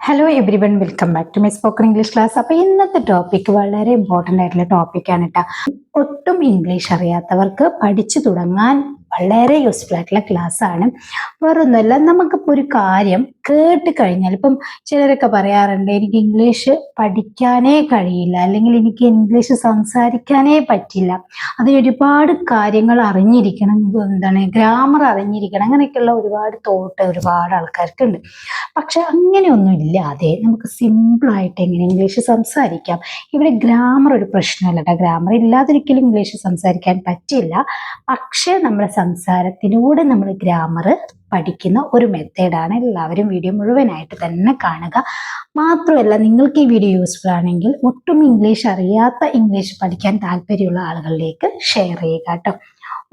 Hello everyone, welcome back to my spoken English class. അപ്പോൾ ഇന്നത്തെ topic വളരെ important ആയിട്ടുള്ള ടോപ്പിക്കാണ് കേട്ടോ. ഒട്ടും ഇംഗ്ലീഷ് അറിയാത്തവർക്ക് പഠിച്ചു തുടങ്ങാൻ വളരെ യൂസ്ഫുൾ ആയിട്ടുള്ള ക്ലാസ് ആണ്. വേറൊന്നുമല്ല, നമുക്കിപ്പോൾ ഒരു കാര്യം കേട്ട് കഴിഞ്ഞാൽ, ഇപ്പം ചിലരൊക്കെ പറയാറുണ്ട് എനിക്ക് ഇംഗ്ലീഷ് പഠിക്കാനേ കഴിയില്ല, അല്ലെങ്കിൽ എനിക്ക് ഇംഗ്ലീഷ് സംസാരിക്കാനേ പറ്റില്ല, അത് ഒരുപാട് കാര്യങ്ങൾ അറിഞ്ഞിരിക്കണം, ഗ്രാമർ അറിഞ്ഞിരിക്കണം, അങ്ങനെയൊക്കെയുള്ള ഒരുപാട് തോട്ട് ഒരുപാട് ആൾക്കാർക്കുണ്ട്. പക്ഷെ അങ്ങനെയൊന്നും ഇല്ലാതെ നമുക്ക് സിമ്പിളായിട്ട് എങ്ങനെ ഇംഗ്ലീഷ് സംസാരിക്കാം. ഇവിടെ ഗ്രാമർ ഒരു പ്രശ്നമല്ല കേട്ടോ. ഗ്രാമർ ഇല്ലാതൊരിക്കലും ഇംഗ്ലീഷ് സംസാരിക്കാൻ പറ്റില്ല. പക്ഷേ നമ്മുടെ സംസാരത്തിലൂടെ നമ്മൾ ഗ്രാമർ പഠിക്കുന്ന ഒരു മെത്തേഡാണ്. എല്ലാവരും വീഡിയോ മുഴുവനായിട്ട് തന്നെ കാണുക. മാത്രമല്ല, നിങ്ങൾക്ക് ഈ വീഡിയോ യൂസ്ഫുൾ ആണെങ്കിൽ ഒട്ടും ഇംഗ്ലീഷ് അറിയാത്ത, ഇംഗ്ലീഷ് പഠിക്കാൻ താല്പര്യമുള്ള ആളുകളിലേക്ക് ഷെയർ ചെയ്യുക കേട്ടോ.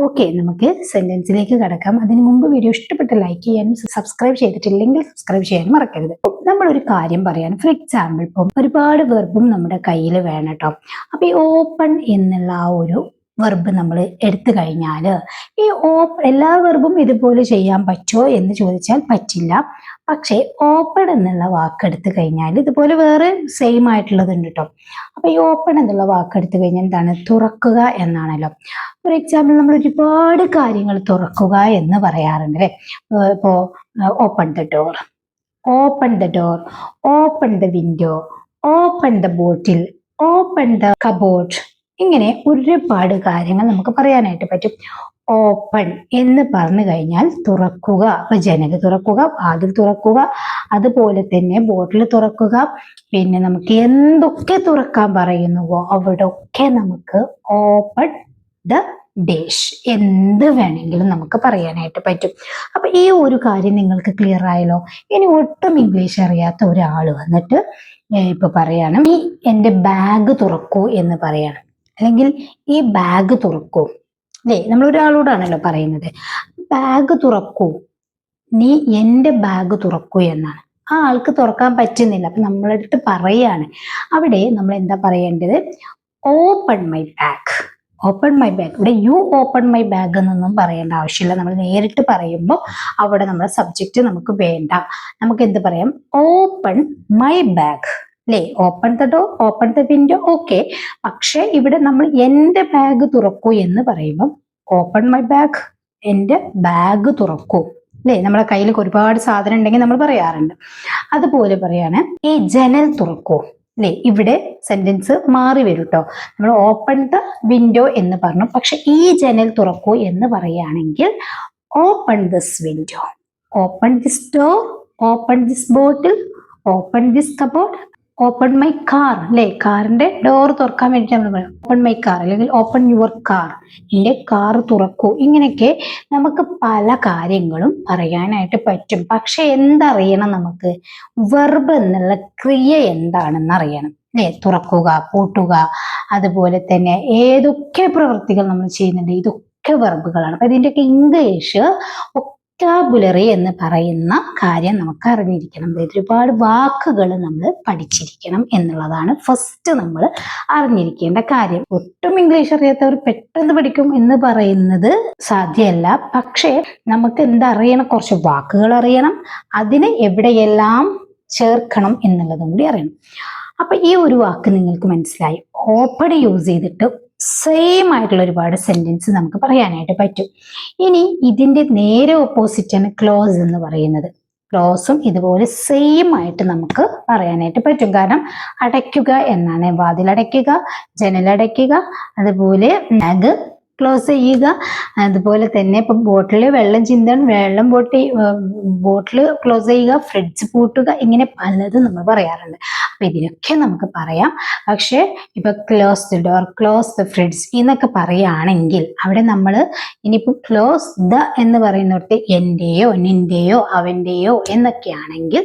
ഓക്കെ, നമുക്ക് സെന്റൻസിലേക്ക് കടക്കാം. അതിന് മുമ്പ് വീഡിയോ ഇഷ്ടപ്പെട്ട് ലൈക്ക് ചെയ്യാനും സബ്സ്ക്രൈബ് ചെയ്തിട്ടില്ലെങ്കിൽ സബ്സ്ക്രൈബ് ചെയ്യാനും മറക്കരുത്. നമ്മളൊരു കാര്യം പറയാൻ, ഫോർ എക്സാമ്പിൾ, ഇപ്പം ഒരുപാട് വെർബും നമ്മുടെ കയ്യിൽ വേണം കേട്ടോ. അപ്പൊ ഈ ഓപ്പൺ എന്നുള്ള ആ ഒരു വെർബ് നമ്മൾ എടുത്തു കഴിഞ്ഞാൽ, ഈ എല്ലാ വെർബും ഇതുപോലെ ചെയ്യാൻ പറ്റുമോ എന്ന് ചോദിച്ചാൽ പറ്റില്ല. പക്ഷേ ഓപ്പൺ എന്നുള്ള വാക്ക് എടുത്തു കഴിഞ്ഞാൽ ഇതുപോലെ വേറെ സെയിം ആയിട്ടുള്ളത് ഉണ്ട് കേട്ടോ. അപ്പൊ ഈ ഓപ്പൺ എന്നുള്ള വാക്ക് എടുത്തു കഴിഞ്ഞാൽ എന്താണ്? തുറക്കുക എന്നാണല്ലോ. ഫോർ എക്സാമ്പിൾ, നമ്മൾ ഒരുപാട് കാര്യങ്ങൾ തുറക്കുക എന്ന് പറയാറുണ്ട് അല്ലേ. ഇപ്പോ open the door, open the door, open the window, open the bottle, open the cupboard. ഇങ്ങനെ ഒരുപാട് കാര്യങ്ങൾ നമുക്ക് പറയാനായിട്ട് പറ്റും. ഓപ്പൺ എന്ന് പറഞ്ഞു കഴിഞ്ഞാൽ തുറക്കുക. അപ്പൊ ജനൽ തുറക്കുക, വാതിൽ തുറക്കുക, അതുപോലെ തന്നെ ബോട്ടിൽ തുറക്കുക. പിന്നെ നമുക്ക് എന്തൊക്കെ തുറക്കാൻ പറയുന്നുവോ അവിടെ ഒക്കെ നമുക്ക് ഓപ്പൺ ദ ഡിഷ് എന്ത് വേണമെങ്കിലും നമുക്ക് പറയാനായിട്ട് പറ്റും. അപ്പൊ ഈ ഒരു കാര്യം നിങ്ങൾക്ക് ക്ലിയർ ആയല്ലോ. ഇനി ഒട്ടും ഇംഗ്ലീഷ് അറിയാത്ത ഒരാൾ വന്നിട്ട് ഇപ്പൊ പറയാണ്, ഈ എൻ്റെ ബാഗ് തുറക്കൂ എന്ന് പറയാണ്, അല്ലെങ്കിൽ ഈ ബാഗ് തുറക്കൂ അല്ലേ. നമ്മൾ ഒരാളോടാണല്ലോ പറയുന്നത്. ബാഗ് തുറക്കൂ, നീ എൻ്റെ ബാഗ് തുറക്കൂ എന്നാണ്. ആ ആൾക്ക് തുറക്കാൻ പറ്റുന്നില്ല. അപ്പൊ നമ്മളടുത്ത് പറയാണ്, അവിടെ നമ്മൾ എന്താ പറയേണ്ടത്? Open my bag, open my bag. ഇവിടെ യു ഓപ്പൺ മൈ ബാഗ് എന്നൊന്നും പറയേണ്ട ആവശ്യമില്ല. നമ്മൾ നേരിട്ട് പറയുമ്പോൾ അവിടെ നമ്മുടെ സബ്ജക്റ്റ് നമുക്ക് വേണ്ട. നമുക്ക് എന്ത് പറയാം? ഓപ്പൺ മൈ ബാഗ് അല്ലേ. Open the door, open the window, okay. പക്ഷെ ഇവിടെ നമ്മൾ എൻ്റെ ബാഗ് തുറക്കൂ എന്ന് പറയുമ്പോൾ ഓപ്പൺ മൈ ബാഗ്, എൻ്റെ ബാഗ് തുറക്കൂ അല്ലേ. നമ്മളെ കയ്യിൽ ഒരുപാട് സാധനം ഉണ്ടെങ്കിൽ നമ്മൾ പറയാറുണ്ട്. അതുപോലെ പറയാണ്, ഈ ജനൽ തുറക്കൂ അല്ലേ. ഇവിടെ സെന്റൻസ് മാറി വരും കേട്ടോ. നമ്മൾ ഓപ്പൺ ദ വിൻഡോ എന്ന് പറഞ്ഞു, പക്ഷെ ഈ ജനൽ തുറക്കൂ എന്ന് പറയുകയാണെങ്കിൽ open this window, open this door, open this bottle, open this cupboard, open my car അല്ലേ. കാറിന്റെ ഡോർ തുറക്കാൻ വേണ്ടിയിട്ട് നമ്മൾ പറയും ഓപ്പൺ മൈ കാർ, അല്ലെങ്കിൽ ഓപ്പൺ യുവർ കാർ, എൻ്റെ കാർ തുറക്കൂ. ഇങ്ങനെയൊക്കെ നമുക്ക് പല കാര്യങ്ങളും പറയാനായിട്ട് പറ്റും. പക്ഷെ എന്തറിയണം? നമുക്ക് വെർബ് എന്നുള്ള ക്രിയ എന്താണെന്ന് അറിയണം അല്ലേ. തുറക്കുക, പൂട്ടുക, അതുപോലെ തന്നെ ഏതൊക്കെ പ്രവൃത്തികൾ നമ്മൾ ചെയ്യുന്നുണ്ട്, ഇതൊക്കെ വെർബുകളാണ്. അപ്പൊ ഇതിൻ്റെയൊക്കെ ഇംഗ്ലീഷ് വൊക്കാബുലറി എന്ന് പറയുന്ന കാര്യം നമുക്ക് അറിഞ്ഞിരിക്കണം. ഒരുപാട് വാക്കുകൾ നമ്മൾ പഠിച്ചിരിക്കണം എന്നുള്ളതാണ് ഫസ്റ്റ് നമ്മൾ അറിഞ്ഞിരിക്കേണ്ട കാര്യം. ഒട്ടും ഇംഗ്ലീഷ് അറിയാത്തവർ പെട്ടെന്ന് പഠിക്കും എന്ന് പറയുന്നത് സാധ്യമല്ല. പക്ഷേ നമുക്ക് എന്തറിയണം? കുറച്ച് വാക്കുകൾ അറിയണം, അതിന് എവിടെയെല്ലാം ചേർക്കണം എന്നുള്ളതും കൂടി അറിയണം. അപ്പൊ ഈ ഒരു വാക്ക് നിങ്ങൾക്ക് മനസ്സിലായി. ഓപ്പൺ യൂസ് ചെയ്തിട്ട് സെയിം ആയിട്ടുള്ള ഒരുപാട് സെന്റൻസ് നമുക്ക് പറയാനായിട്ട് പറ്റും. ഇനി ഇതിന്റെ നേരെ ഓപ്പോസിറ്റ് ആണ് ക്ലോസ് എന്ന് പറയുന്നത്. ക്ലോസും ഇതുപോലെ സെയിം ആയിട്ട് നമുക്ക് പറയാനായിട്ട് പറ്റും. കാരണം അടയ്ക്കുക എന്നാണ്. വാതിലടയ്ക്കുക, ജനലടയ്ക്കുക, അതുപോലെ ബാഗ് ക്ലോസ് ചെയ്യുക, അതുപോലെ തന്നെ ഇപ്പൊ ബോട്ടിൽ വെള്ളം ചിന്താൻ വെള്ളം ബോട്ടിൽ ക്ലോസ് ചെയ്യുക, ഫ്രിഡ്ജ് പൂട്ടുക, ഇങ്ങനെ പലതും നമ്മൾ പറയാറുണ്ട്. അപ്പൊ ഇതിനൊക്കെ നമുക്ക് പറയാം. പക്ഷെ ഇപ്പൊ close the door, close the fridge എന്നൊക്കെ പറയുകയാണെങ്കിൽ അവിടെ നമ്മൾ ഇനിയിപ്പോ ക്ലോസ് ദ എന്ന് പറയുന്നിടത്ത് എന്റെയോ നിന്റെയോ അവന്റെയോ എന്നൊക്കെയാണെങ്കിൽ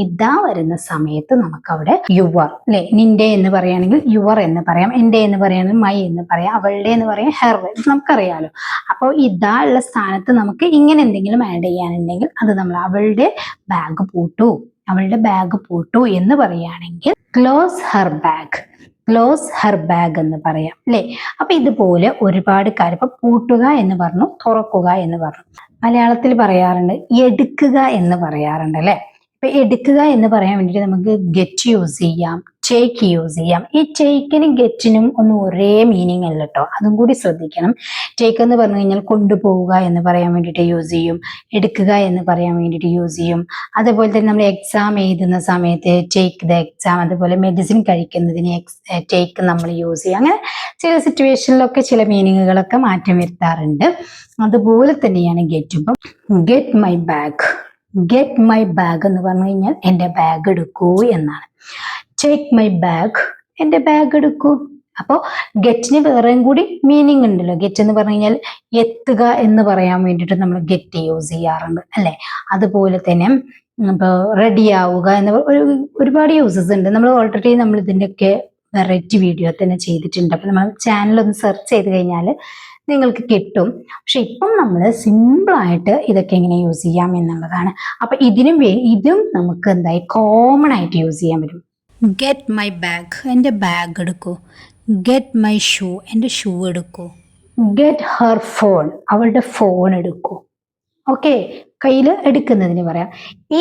ഇതാ വരുന്ന സമയത്ത് നമുക്ക് അവിടെ യുവർ അല്ലെ. നിന്റെ എന്ന് പറയുകയാണെങ്കിൽ യുവർ എന്ന് പറയാം, എന്റെ എന്ന് പറയുകയാണെങ്കിൽ മൈ എന്ന് പറയാം, അവളുടെ എന്ന് പറയാം ഹെർ, നമുക്കറിയാലോ. അപ്പോൾ ഇതാ ഉള്ള സ്ഥാനത്ത് നമുക്ക് ഇങ്ങനെ എന്തെങ്കിലും ആഡ് ചെയ്യാനുണ്ടെങ്കിൽ അത് നമ്മൾ അവളുടെ ബാഗ് പൂട്ടു, അവളുടെ ബാഗ് പൂട്ടു എന്ന് പറയുകയാണെങ്കിൽ close her bag, close her bag എന്ന് പറയാം അല്ലെ. അപ്പൊ ഇതുപോലെ ഒരുപാട് കാര്യം. ഇപ്പൊ പൂട്ടുക എന്ന് പറഞ്ഞു, തുറക്കുക എന്ന് പറഞ്ഞു. മലയാളത്തിൽ പറയാറുണ്ട് എടുക്കുക എന്ന് പറയാറുണ്ട് അല്ലെ. ഇപ്പൊ എടുക്കുക എന്ന് പറയാൻ വേണ്ടിയിട്ട് നമുക്ക് ഗെറ്റ് യൂസ് ചെയ്യാം, ടേക്ക് യൂസ് ചെയ്യാം. ഈ ടേക്കിനും ഗെറ്റിനും ഒന്നും ഒരേ മീനിങ് അല്ല കേട്ടോ, അതും കൂടി ശ്രദ്ധിക്കണം. ടേക്ക് എന്ന് പറഞ്ഞു കഴിഞ്ഞാൽ കൊണ്ടുപോവുക എന്ന് പറയാൻ വേണ്ടിയിട്ട് യൂസ് ചെയ്യും, എടുക്കുക എന്ന് പറയാൻ വേണ്ടിയിട്ട് യൂസ് ചെയ്യും. അതുപോലെ തന്നെ നമ്മൾ എക്സാം എഴുതുന്ന സമയത്ത് ടേക്ക് ദ എക്സാം, അതുപോലെ മെഡിസിൻ കഴിക്കുന്നതിന് ടേക്ക് നമ്മൾ യൂസ് ചെയ്യും. അങ്ങനെ ചില സിറ്റുവേഷനിലൊക്കെ ചില മീനിങ്ങുകളൊക്കെ മാറ്റം വരുത്താറുണ്ട്. അതുപോലെ തന്നെയാണ് ഗെറ്റ്. ഇപ്പം get my bag, get my bag എന്ന് പറഞ്ഞു കഴിഞ്ഞാൽ എൻ്റെ ബാഗ് എടുക്കൂ എന്നാണ്. ടേക്ക് മൈ ബാഗ്, എൻ്റെ ബാഗ് എടുക്കൂ. അപ്പോൾ ഗെറ്റിന് വേറെയും കൂടി മീനിങ് ഉണ്ടല്ലോ. ഗെറ്റ് എന്ന് പറഞ്ഞു കഴിഞ്ഞാൽ എത്തുക എന്ന് പറയാൻ വേണ്ടിയിട്ട് നമ്മൾ ഗെറ്റ് യൂസ് ചെയ്യാറുണ്ട് അല്ലെ. അതുപോലെ തന്നെ ഇപ്പോൾ റെഡി ആവുക എന്ന ഒരുപാട് യൂസസ് ഉണ്ട്. നമ്മൾ ഓൾറെഡി നമ്മൾ ഇതിൻ്റെയൊക്കെ വെറൈറ്റി വീഡിയോ തന്നെ ചെയ്തിട്ടുണ്ട്. അപ്പം നമ്മൾ ചാനലൊന്ന് സെർച്ച് ചെയ്ത് കഴിഞ്ഞാൽ നിങ്ങൾക്ക് കിട്ടും. പക്ഷെ ഇപ്പം നമ്മൾ സിമ്പിളായിട്ട് ഇതൊക്കെ എങ്ങനെ യൂസ് ചെയ്യാം എന്നുള്ളതാണ്. അപ്പൊ ഇതും നമുക്ക് എന്തായി കോമൺ ആയിട്ട് യൂസ് ചെയ്യാൻ പറ്റും. ഗെറ്റ് മൈ ബാഗ്, എൻ്റെ ബാഗ് എടുക്കൂ. ഗെറ്റ് മൈ ഷൂ, എൻ്റെ ഷൂ എടുക്കൂ. ഗെറ്റ് ഹെർ ഫോൺ, അവളുടെ ഫോൺ എടുക്കൂ. ഓക്കെ, കയ്യിൽ എടുക്കുന്നതിന് പറയാം.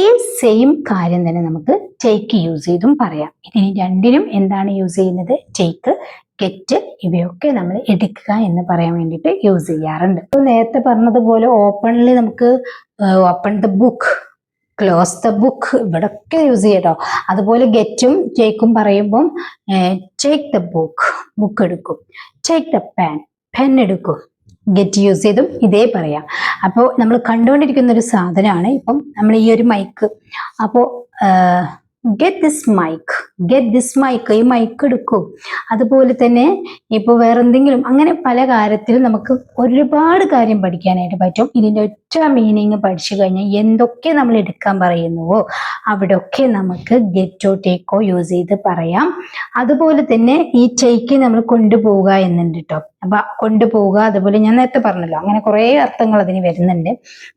ഈ സെയിം കാര്യം തന്നെ നമുക്ക് ടേക്ക് യൂസ് ചെയ്തും പറയാം. ഇതിന് രണ്ടിനും എന്താണ് യൂസ് ചെയ്യുന്നത്? ടേക്ക്, ഗെറ്റ്, ഇവയൊക്കെ നമ്മൾ എടുക്കുക എന്ന് പറയാൻ വേണ്ടിയിട്ട് യൂസ് ചെയ്യാറുണ്ട്. നേരത്തെ പറഞ്ഞതുപോലെ ഓപ്പണിൽ നമുക്ക് open the book, close the book, ഇവിടൊക്കെ യൂസ് ചെയ്യട്ടോ. അതുപോലെ ഗെറ്റും ടേക്കും പറയുമ്പം ടേക്ക് ദ ബുക്ക്, ബുക്ക് എടുക്കും. ടേക്ക് ദ പെൻ, പെൻ എടുക്കും. ഗെറ്റ് യൂസ് ചെയ്തും ഇതേ പറയാം. അപ്പോൾ നമ്മൾ കണ്ടുകൊണ്ടിരിക്കുന്ന ഒരു സാധനമാണ് ഇപ്പം നമ്മൾ ഈ ഒരു മൈക്ക്. അപ്പോൾ get this mic, get this mic, ഈ മൈക്ക് എടുക്കൂ. അതുപോലെ തന്നെ ഇപ്പോൾ വേറെ എന്തെങ്കിലും, അങ്ങനെ പല കാര്യത്തിലും നമുക്ക് ഒരുപാട് കാര്യം പഠിക്കാനായിട്ട് പറ്റും. ഇതിൻ്റെ ഒറ്റ മീനിങ് പഠിച്ചു കഴിഞ്ഞാൽ എന്തൊക്കെ നമ്മൾ എടുക്കാൻ പറയുന്നുവോ അവിടെയൊക്കെ നമുക്ക് ഗെറ്റോ ടേക്കോ യൂസ് ചെയ്ത് പറയാം. അതുപോലെ തന്നെ ഈ ടേക്ക് നമ്മൾ കൊണ്ടുപോവുക എന്നുണ്ട് കേട്ടോ. അപ്പൊ കൊണ്ടുപോവുക, അതുപോലെ ഞാൻ നേരത്തെ പറഞ്ഞല്ലോ, അങ്ങനെ കുറേ അർത്ഥങ്ങൾ അതിന് വരുന്നുണ്ട്.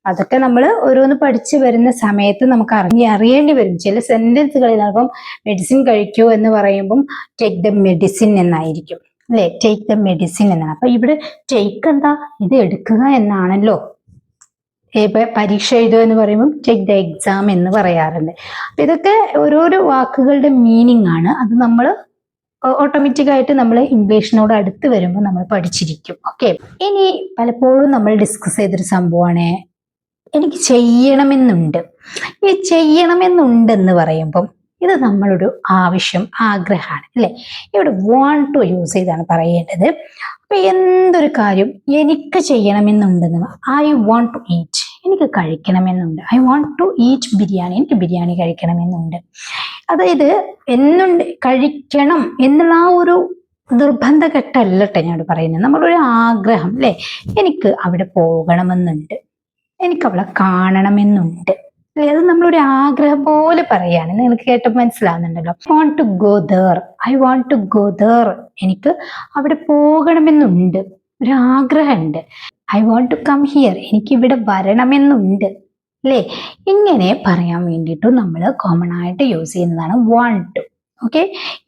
അതൊക്കെ നമ്മൾ ഓരോന്ന് പഠിച്ചു വരുന്ന സമയത്ത് നമുക്ക് അറിയേണ്ടി വരും. ചില സെന്റൻസുകളിൽ അപ്പം മെഡിസിൻ കഴിക്കൂ എന്ന് പറയുമ്പം ടേക്ക് ദ മെഡിസിൻ എന്നായിരിക്കും അല്ലെ, ടേക്ക് ദ മെഡിസിൻ എന്നാണ്. അപ്പൊ ഇവിടെ ടേക്ക് എന്താ, ഇത് എടുക്കുക എന്നാണല്ലോ. പരീക്ഷ എഴുതുക എന്ന് പറയുമ്പോൾ ടേക്ക് ദ എക്സാം എന്ന് പറയാറുണ്ട്. അപ്പൊ ഇതൊക്കെ ഓരോരോ വാക്കുകളുടെ മീനിങ് ആണ്. അത് നമ്മൾ ഓട്ടോമാറ്റിക് ആയിട്ട് നമ്മൾ ഇംഗ്ലീഷിനോട് അടുത്ത് വരുമ്പോൾ നമ്മൾ പഠിച്ചിരിക്കും. ഓക്കെ, ഇനി പലപ്പോഴും നമ്മൾ ഡിസ്കസ് ചെയ്തൊരു സംഭവമാണ് എനിക്ക് ചെയ്യണമെന്നുണ്ട്. ഈ ചെയ്യണമെന്നുണ്ടെന്ന് പറയുമ്പം ഇത് നമ്മളൊരു ആവശ്യം, ആഗ്രഹമാണ് അല്ലെ. ഇവിടെ വാണ്ട് ടു യൂസ് ചെയ്താണ് പറയേണ്ടത്. അപ്പൊ എന്തൊരു കാര്യം എനിക്ക് ചെയ്യണമെന്നുണ്ടെന്ന്, ഐ വാണ്ട് ടു ഈറ്റ്, എനിക്ക് കഴിക്കണമെന്നുണ്ട്. I want to eat biryani, എനിക്ക് ബിരിയാണി കഴിക്കണമെന്നുണ്ട്. അതായത് എന്നുണ്ട് കഴിക്കണം എന്നുള്ള ആ ഒരു നിർബന്ധഘട്ടല്ലട്ടെ ഞാൻ പറയുന്നത്. നമ്മളൊരു ആഗ്രഹം അല്ലെ, എനിക്ക് അവിടെ പോകണമെന്നുണ്ട്, എനിക്ക് അവളെ കാണണമെന്നുണ്ട് അല്ലെ. അത് നമ്മളൊരു ആഗ്രഹം പോലെ പറയാണ്. നിങ്ങൾക്ക് കേട്ടപ്പോൾ മനസ്സിലാവുന്നുണ്ടല്ലോ. I want to go there, I want to go there, എനിക്ക് അവിടെ പോകണമെന്നുണ്ട്, ഒരു ആഗ്രഹമുണ്ട്. I want to come here, എനിക്ക് ഇവിടെ വരണമെന്നുണ്ട് അല്ലേ. ഇങ്ങനെ പറയാൻ വേണ്ടിയിട്ടും നമ്മൾ കോമൺ ആയിട്ട് യൂസ് ചെയ്യുന്നതാണ് വാണ്ട് ടു. ഓക്കെ,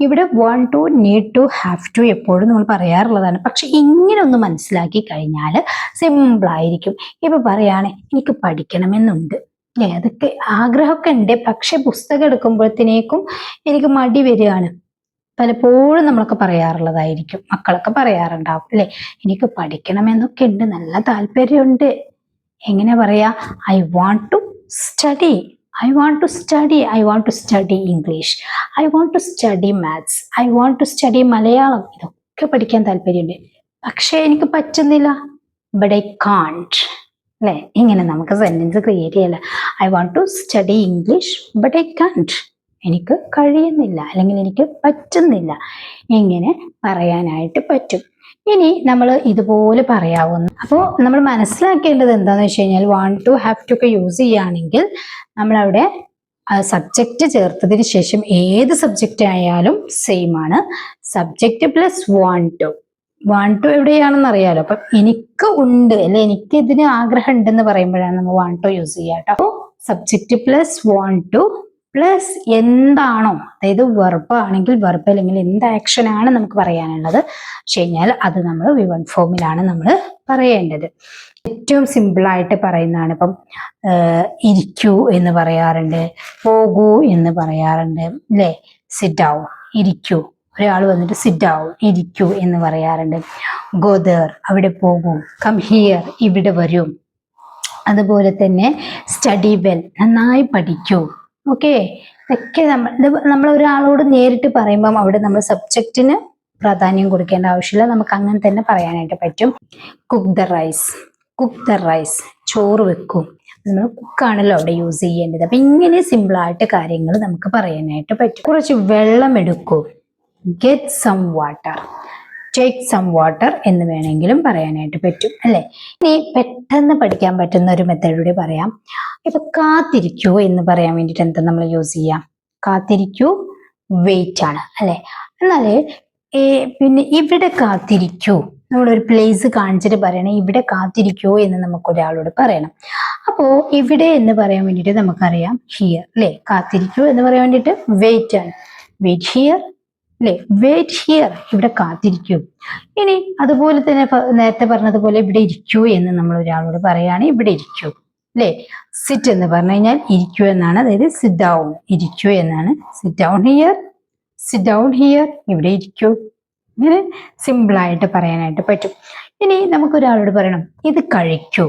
ഇവിടെ want to, need to, have to എപ്പോഴും നമ്മൾ പറയാറുള്ളതാണ്. പക്ഷെ ഇങ്ങനെ ഒന്ന് മനസ്സിലാക്കി കഴിഞ്ഞാൽ സിമ്പിൾ ആയിരിക്കും. ഇപ്പൊ പറയാണ് എനിക്ക് പഠിക്കണമെന്നുണ്ട് അല്ലേ, അതൊക്കെ ആഗ്രഹമൊക്കെ ഉണ്ട്, പക്ഷെ പുസ്തകം എടുക്കുമ്പോഴത്തേക്കും എനിക്ക് മടി വരികയാണ്. പലപ്പോഴും നമ്മളൊക്കെ പറയാറുള്ളതായിരിക്കും, മക്കളൊക്കെ പറയാറുണ്ടാവും അല്ലെ, എനിക്ക് പഠിക്കണമെന്നൊക്കെ ഉണ്ട്, നല്ല താല്പര്യമുണ്ട്. എങ്ങനെ പറയാ? I want to study, I want to study, I want to study English, I want to study maths, I want to study Malayalam. ഇതൊക്കെ പഠിക്കാൻ താല്പര്യമുണ്ട്, പക്ഷെ എനിക്ക് പറ്റുന്നില്ല. ബട്ട് ഐ കാൺട്ട് അല്ലെ. ഇങ്ങനെ നമുക്ക് സെന്റൻസ് ക്രിയേറ്റ് ചെയ്യല. I want to study English but I can't, എനിക്ക് കഴിയുന്നില്ല അല്ലെങ്കിൽ എനിക്ക് പറ്റുന്നില്ല. ഇങ്ങനെ പറയാനായിട്ട് പറ്റും. ഇനി നമ്മൾ ഇതുപോലെ പറയാവുന്ന, അപ്പോൾ നമ്മൾ മനസ്സിലാക്കേണ്ടത് എന്താണെന്ന് വെച്ച് കഴിഞ്ഞാൽ വാണ്ട് ടു, ഹാവ് ടു ഒക്കെ യൂസ് ചെയ്യുകയാണെങ്കിൽ നമ്മളവിടെ സബ്ജക്റ്റ് ചേർത്തതിന് ശേഷം ഏത് സബ്ജക്റ്റ് ആയാലും സെയിം ആണ്. Subject plus want to. Want to എവിടെയാണെന്ന് അറിയാലോ. അപ്പം എനിക്ക് ഉണ്ട് അല്ലെ, എനിക്ക് ഇതിന് ആഗ്രഹം ഉണ്ടെന്ന് പറയുമ്പോഴാണ് നമ്മൾ വാണ്ട് ടു യൂസ് ചെയ്യുക കേട്ടോ. അപ്പോൾ subject plus want two plus എന്താണോ, അതായത് വെർബ് ആണെങ്കിൽ വെർബ്, അല്ലെങ്കിൽ എന്ത് ആക്ഷൻ ആണ് നമുക്ക് പറയാനുള്ളത് വെച്ച് കഴിഞ്ഞാൽ അത് നമ്മൾ V1 ഫോമിലാണ് നമ്മൾ പറയേണ്ടത്. ഏറ്റവും സിമ്പിളായിട്ട് പറയുന്നതാണ്. ഇപ്പം ഇരിക്കൂ എന്ന് പറയാറുണ്ട്, പോകൂ എന്ന് പറയാറുണ്ട് അല്ലേ. സിറ്റ് ഡൗൺ, ഇരിക്കൂ. ഒരാൾ വന്നിട്ട് സിറ്റ് ഡൗൺ, ഇരിക്കൂ എന്ന് പറയാറുണ്ട്. ഗോ ദേർ, അവിടെ പോകൂ. കം ഹിയർ, ഇവിടെ വരൂ. അതുപോലെ തന്നെ സ്റ്റഡി വെൽ, നന്നായി പഠിക്കൂ. ഓക്കെ, ഇതൊക്കെ നമ്മൾ ഒരാളോട് നേരിട്ട് പറയുമ്പം അവിടെ നമ്മൾ സബ്ജക്റ്റിന് പ്രാധാന്യം കൊടുക്കേണ്ട ആവശ്യമില്ല, നമുക്ക് അങ്ങനെ തന്നെ പറയാനായിട്ട് പറ്റും. Cook the rice, cook the rice, ചോറ് വെക്കും. നമ്മൾ കുക്കാണല്ലോ അവിടെ യൂസ് ചെയ്യേണ്ടത്. അപ്പൊ ഇങ്ങനെ സിമ്പിളായിട്ട് കാര്യങ്ങൾ നമുക്ക് പറയാനായിട്ട് പറ്റും. കുറച്ച് വെള്ളം എടുക്കൂ, get some water, take some water എന്ന് വേണമെങ്കിലും പറയാനായിട്ട് പറ്റും അല്ലെ. ഇനി പെട്ടെന്ന് പഠിക്കാൻ പറ്റുന്ന ഒരു മെത്തേഡ് പറയാം. ഇപ്പൊ കാത്തിരിക്കൂ എന്ന് പറയാൻ വേണ്ടിയിട്ട് എന്താ നമ്മൾ യൂസ് ചെയ്യാം? കാത്തിരിക്കൂ വെയിറ്റ് ആണ് അല്ലെ. എന്നാല് പിന്നെ ഇവിടെ കാത്തിരിക്കൂ, നമ്മളൊരു പ്ലേസ് കാണിച്ചിട്ട് പറയണം ഇവിടെ കാത്തിരിക്കൂ എന്ന് നമുക്ക് ഒരാളോട് പറയണം. അപ്പോ ഇവിടെ എന്ന് പറയാൻ വേണ്ടിയിട്ട് നമുക്കറിയാം ഹിയർ അല്ലെ. കാത്തിരിക്കൂ എന്ന് പറയാൻ വേണ്ടിയിട്ട് വെയിറ്റ് ആണ്, വെയിറ്റ് ഹിയർ അല്ലെ. വെയിറ്റ് ഹിയർ, ഇവിടെ കാത്തിരിക്കൂ. ഇനി അതുപോലെ തന്നെ നേരത്തെ പറഞ്ഞതുപോലെ ഇവിടെ ഇരിക്കൂ എന്ന് നമ്മൾ ഒരാളോട് പറയാണ്, ഇവിടെ ഇരിക്കൂ അല്ലെ. സിറ്റ് എന്ന് പറഞ്ഞു കഴിഞ്ഞാൽ ഇരിക്കൂ എന്നാണ്, അതായത് സിറ്റ് ഡൗൺ, ഇരിക്കൂ എന്നാണ്. Sit down here, sit down here, ഇവിടെ ഇരിക്കൂ. ഇങ്ങനെ സിമ്പിളായിട്ട് പറയാനായിട്ട് പറ്റും. ഇനി നമുക്കൊരാളോട് പറയണം ഇത് കഴിക്കൂ,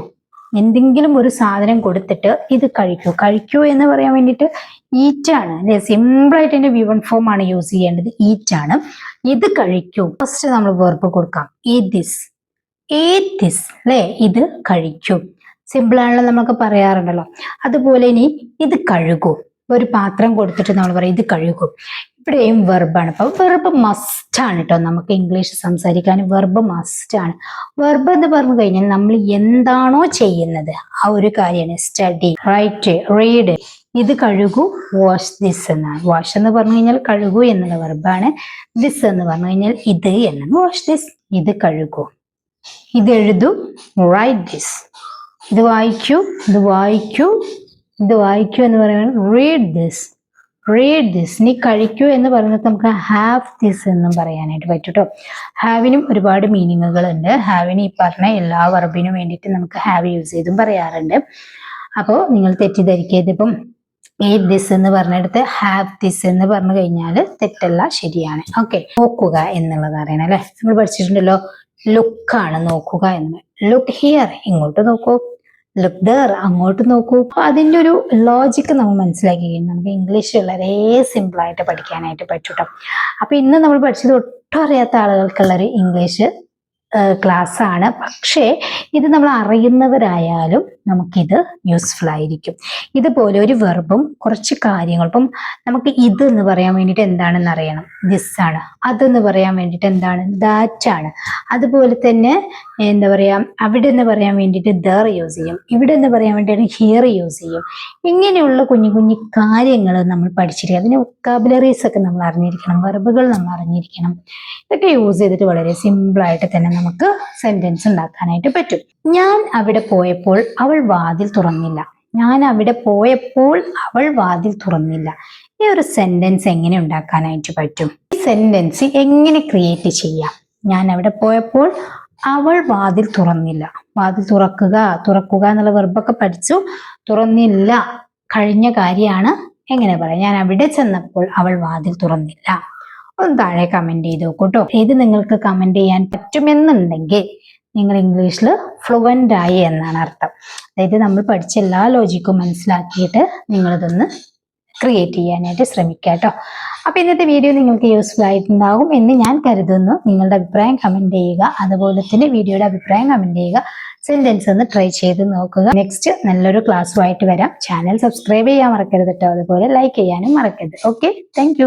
എന്തെങ്കിലും ഒരു സാധനം കൊടുത്തിട്ട് ഇത് കഴിക്കൂ. കഴിക്കൂ എന്ന് പറയാൻ വേണ്ടിയിട്ട് ഈറ്റ് ആണ് അല്ലെ. സിമ്പിളായിട്ട് എൻ്റെ V1 ഫോം ആണ് യൂസ് ചെയ്യേണ്ടത്, ഈറ്റ് ആണ്. ഇത് കഴിക്കൂ, ഫസ്റ്റ് നമ്മൾ വെർബ് കൊടുക്കാം, ഈറ്റ് ദിസ്, ഈറ്റ് ദിസ് അല്ലെ. ഇത് കഴിക്കൂ, സിമ്പിൾ ആണല്ലോ, നമുക്ക് പറയാറുണ്ടല്ലോ. അതുപോലെ ഇനി ഇത് കഴുകൂ, ഒരു പാത്രം കൊടുത്തിട്ട് നമ്മൾ പറയും ഇത് കഴുകും. ഇവിടെയും വെർബാണ്. അപ്പൊ വെർബ് മസ്റ്റ് ആണ് കേട്ടോ, നമുക്ക് ഇംഗ്ലീഷ് സംസാരിക്കാൻ വെർബ് മസ്റ്റ് ആണ്. വെർബ് എന്ന് പറഞ്ഞു കഴിഞ്ഞാൽ നമ്മൾ എന്താണോ ചെയ്യുന്നത് ആ ഒരു കാര്യമാണ്. Study, write, read. ഇത് കഴുകൂ, വാഷ് ദിസ് എന്നാണ്. വാഷ് എന്ന് പറഞ്ഞു കഴിഞ്ഞാൽ കഴുകൂ എന്നുള്ള വെർബാണ്. ദിസ് എന്ന് പറഞ്ഞു കഴിഞ്ഞാൽ ഇത് എന്നാണ്. വാഷ് ദിസ്, ഇത് കഴുകൂ. ഇത് എഴുതൂ, റൈറ്റ് ദിസ്. ഇത് വായിക്കൂ, ഇത് വായിക്കൂ, ഇത് വായിക്കൂ എന്ന് പറയുന്നത് റീഡ് ദിസ്, റീഡ് ദിസ്. നീ കഴിക്കൂ എന്ന് പറയുന്നത് നമുക്ക് ഹാവ് ദിസ് എന്നും പറയാനായിട്ട് പറ്റും കേട്ടോ. ഹാവിനും ഒരുപാട് മീനിങ്ങുകൾ ഉണ്ട്. ഹാവിന് ഈ പറഞ്ഞ എല്ലാ വെർബിനും വേണ്ടിയിട്ട് നമുക്ക് ഹാവ് യൂസ് ചെയ്തും പറയാറുണ്ട്. അപ്പോൾ നിങ്ങൾ തെറ്റിദ്ധരിക്കരുത്. ഇപ്പം ഈറ്റ് ദിസ് എന്ന് പറഞ്ഞെടുത്ത് ഹാവ് ദിസ് എന്ന് പറഞ്ഞു കഴിഞ്ഞാൽ തെറ്റല്ല, ശരിയാണ്. ഓക്കെ, നോക്കുക എന്നുള്ളത് അറിയണം അല്ലെ. നമ്മൾ പഠിച്ചിട്ടുണ്ടല്ലോ, ലുക്കാണ് നോക്കുക എന്ന്. ലുക്ക് ഹിയർ, ഇങ്ങോട്ട് നോക്കൂ. ലുക്ക് ദർ, അങ്ങോട്ട് നോക്കൂ. അപ്പൊ അതിന്റെ ഒരു ലോജിക്ക് നമ്മൾ മനസ്സിലാക്കി കഴിഞ്ഞാൽ നമുക്ക് ഇംഗ്ലീഷ് വളരെ സിമ്പിൾ ആയിട്ട് പഠിക്കാനായിട്ട് പറ്റൂട്ടോ. അപ്പൊ ഇന്ന് നമ്മൾ പഠിച്ചത് ഒട്ടും അറിയാത്ത ആളുകൾക്കുള്ള ഒരു ഇംഗ്ലീഷ് ക്ലാസ് ആണ്. പക്ഷേ ഇത് നമ്മൾ അറിയുന്നവരായാലും നമുക്കിത് യൂസ്ഫുൾ ആയിരിക്കും. ഇതുപോലെ ഒരു വെർബും കുറച്ച് കാര്യങ്ങൾ, ഇപ്പം നമുക്ക് ഇത് എന്ന് പറയാൻ വേണ്ടിയിട്ട് എന്താണെന്ന് അറിയണം, ദിസ് ആണ്. അതെന്ന് പറയാൻ വേണ്ടിയിട്ട് എന്താണ്, ദാറ്റ് ആണ്. അതുപോലെ തന്നെ എന്താ പറയാ, അവിടെ എന്ന് പറയാൻ വേണ്ടിയിട്ട് ദർ യൂസ് ചെയ്യും, ഇവിടെ എന്ന് പറയാൻ വേണ്ടിയിട്ട് ഹിയർ യൂസ് ചെയ്യും. ഇങ്ങനെയുള്ള കുഞ്ഞു കുഞ്ഞു കാര്യങ്ങൾ നമ്മൾ പഠിച്ചിരിക്കുക. അതിന് വൊക്കാബുലറീസ് ഒക്കെ നമ്മൾ അറിഞ്ഞിരിക്കണം, വെർബുകൾ നമ്മൾ അറിഞ്ഞിരിക്കണം. ഇതൊക്കെ യൂസ് ചെയ്തിട്ട് വളരെ സിമ്പിൾ ആയിട്ട് തന്നെ നമുക്ക് സെന്റൻസ് ഉണ്ടാക്കാനായിട്ട് പറ്റും. ഞാൻ അവിടെ പോയപ്പോൾ അവൾ വാതിൽ തുറന്നില്ല. ഞാൻ അവിടെ പോയപ്പോൾ അവൾ വാതിൽ തുറന്നില്ല. ഈ ഒരു സെന്റൻസ് എങ്ങനെ ഉണ്ടാക്കാനായിട്ട് പറ്റും? ഈ സെന്റൻസ് എങ്ങനെ ക്രിയേറ്റ് ചെയ്യാം? ഞാൻ അവിടെ പോയപ്പോൾ അവൾ വാതിൽ തുറന്നില്ല. വാതിൽ തുറക്കുക, തുറക്കുക എന്നുള്ള വെർബൊക്കെ പഠിച്ചു. തുറന്നില്ല കഴിഞ്ഞ കാര്യമാണ്. എങ്ങനെ പറയാം? ഞാൻ അവിടെ ചെന്നപ്പോൾ അവൾ വാതിൽ തുറന്നില്ല. ഒന്ന് താഴെ കമന്റ് ചെയ്ത് നോക്കൂട്ടോ. ഇത് നിങ്ങൾക്ക് കമന്റ് ചെയ്യാൻ പറ്റുമെന്നുണ്ടെങ്കിൽ നിങ്ങൾ ഇംഗ്ലീഷിൽ ഫ്ലുവൻ്റ് ആയി എന്നാണ് അർത്ഥം. അതായത് നമ്മൾ പഠിച്ച എല്ലാ ലോജിക്കും മനസ്സിലാക്കിയിട്ട് നിങ്ങളിതൊന്ന് ക്രിയേറ്റ് ചെയ്യാനായിട്ട് ശ്രമിക്കുക കേട്ടോ. അപ്പൊ ഇന്നത്തെ വീഡിയോ നിങ്ങൾക്ക് യൂസ്ഫുൾ ആയിട്ടുണ്ടാകും എന്ന് ഞാൻ കരുതുന്നു. നിങ്ങളുടെ അഭിപ്രായം കമന്റ് ചെയ്യുക. അതുപോലെ തന്നെ വീഡിയോയുടെ അഭിപ്രായം കമന്റ് ചെയ്യുക. സെന്റൻസ് ഒന്ന് ട്രൈ ചെയ്ത് നോക്കുക. നെക്സ്റ്റ് നല്ലൊരു ക്ലാസ്സുമായിട്ട് വരാം. ചാനൽ സബ്സ്ക്രൈബ് ചെയ്യാൻ മറക്കരുത് കേട്ടോ. അതുപോലെ ലൈക്ക് ചെയ്യാനും മറക്കരുത്. Okay, thank